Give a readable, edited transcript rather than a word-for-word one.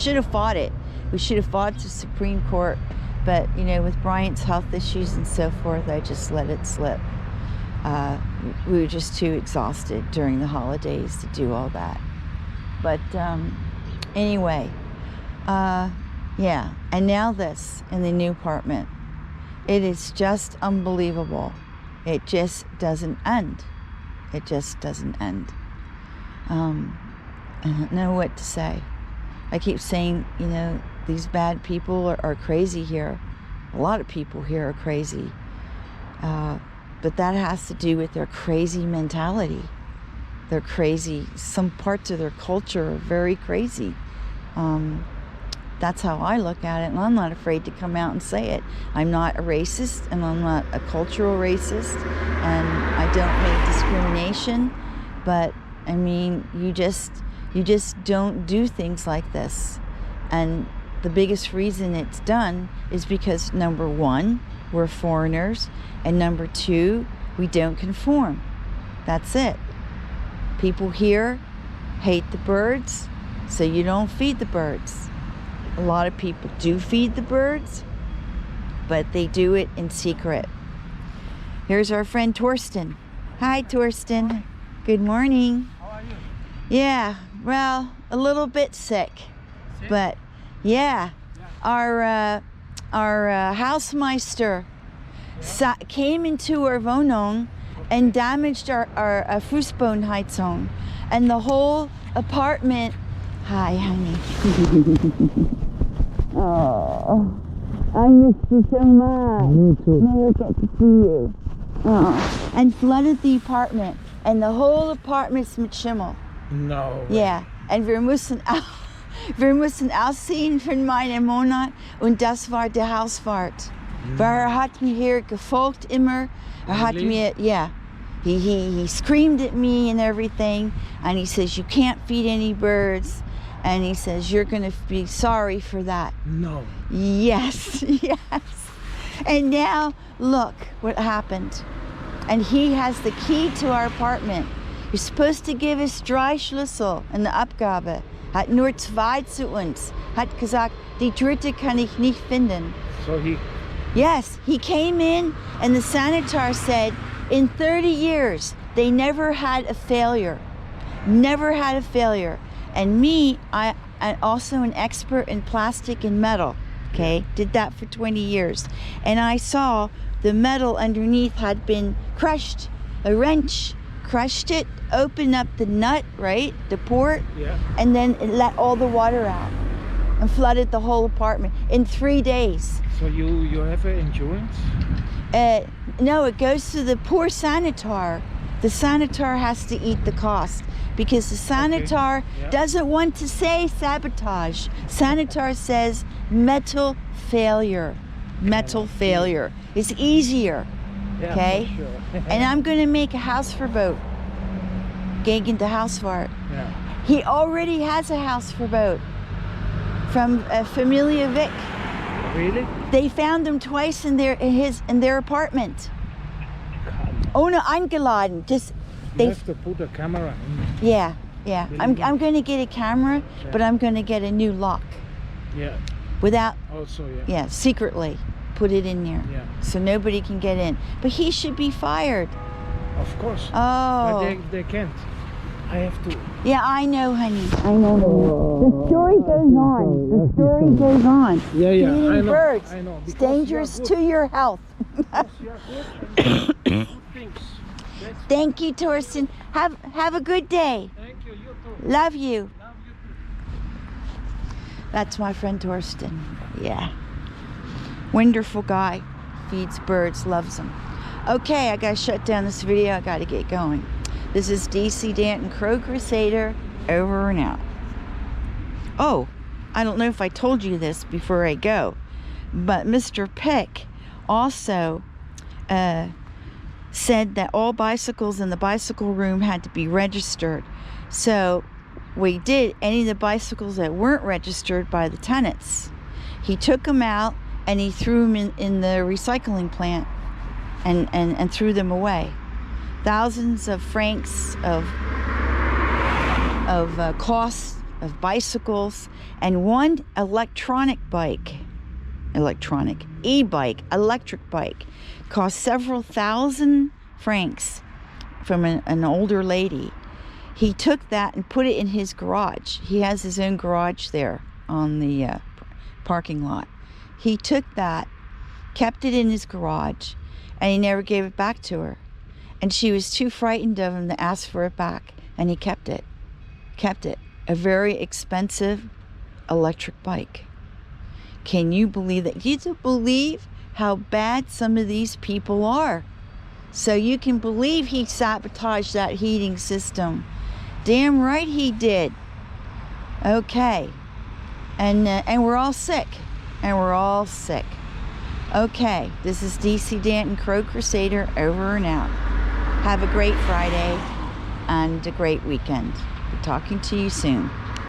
should have fought it. We should have fought the Supreme Court, but you know, with Bryant's health issues and so forth, I just let it slip. We were just too exhausted during the holidays to do all that. But anyway, yeah, and now this in the new apartment. It is just unbelievable. It just doesn't end. It just doesn't end. I don't know what to say. I keep saying, you know, these bad people are crazy here. A lot of people here are crazy. But that has to do with their crazy mentality. They're crazy. Some parts of their culture are very crazy. That's how I look at it, and I'm not afraid to come out and say it. I'm not a racist, and I'm not a cultural racist, and I don't make discrimination, but I mean, you just don't do things like this. And the biggest reason it's done is because, number one, we're foreigners, and number two, we don't conform. That's it. People here hate the birds, so you don't feed the birds. A lot of people do feed the birds, but they do it in secret. Here's our friend Torsten. Hi, Torsten. Good morning. How are you? Yeah, well, a little bit sick? But yeah. Our Hausmeister came into our Wohnung and damaged our Fußbodenheizung, and the whole apartment. Hi, honey. Oh, I miss you so much. Me too. Never get to see you. Oh, and flooded the apartment, and the whole apartment's mit Schimmel. No. Ja, und wir mussten ausziehen für einen Monat, und das war der Hauswart. Weil hat mir hier gefolgt immer. Hat mir, yeah. He screamed at me and everything, and he says, you can't feed any birds, and he says, you're going to be sorry for that. No. Yes, yes. And now, look what happened. And he has the key to our apartment. You're supposed to give us drei Schlüssel in der Abgabe. Hat nur zwei zu uns. Hat gesagt, die dritte kann ich nicht finden. So he... Yes, he came in, and the sanitar said, in 30 years, they never had a failure. Never had a failure. And me, I'm also an expert in plastic and metal, okay? Did that for 20 years. And I saw the metal underneath had been crushed. A wrench crushed it, opened up the nut, right? The port. Yeah. And then it let all the water out and flooded the whole apartment in 3 days. So you have an insurance? No, it goes to the poor sanitar. The sanitar has to eat the cost because the sanitar doesn't want to say sabotage. Sanitar says metal failure. Metal failure. It's easier. Yeah, Okay? sure. And I'm going to make a Hausverbot. Gegen the Hauswart. Yeah. He already has a Hausverbot from Familie Vic. Really? They found him twice in their apartment. Ohne eingeladen. Just You have to put a camera in. yeah. I'm going to get a camera, but I'm going to get a new lock. Yeah. Without Also, yeah. secretly put it in there. Yeah. So nobody can get in. But he should be fired. Of course. Oh. But they can't. I have to. Yeah, I know, honey. I know. The story goes on. The story goes on. Yeah, Feeding I know. birds. I know. It's dangerous to your health. Because you are good and good things. Thank you, Torsten. Have a good day. Thank you. You too. Love you. Love you too. That's my friend Torsten. Yeah. Wonderful guy. Feeds birds, loves them. Okay, I gotta shut down this video. I gotta get going. This is DC Danton, Crow Crusader, over and out. Oh, I don't know if I told you this before I go, but Mr. Pick also said that all bicycles in the bicycle room had to be registered. So we did any of the bicycles that weren't registered by the tenants. He took them out and he threw them in the recycling plant and threw them away. Thousands of francs of costs of bicycles, and one electric bike, electric bike, cost several thousand francs from an older lady. He took that and put it in his garage. He has his own garage there on the parking lot. He took that, kept it in his garage, and he never gave it back to her. And she was too frightened of him to ask for it back, and he kept it. A very expensive electric bike. Can you believe that? You don't believe how bad some of these people are. So you can believe he sabotaged that heating system. Damn right he did. Okay. And we're all sick. Okay, this is DC Danton, Crow Crusader, over and out. Have a great Friday and a great weekend. Be talking to you soon.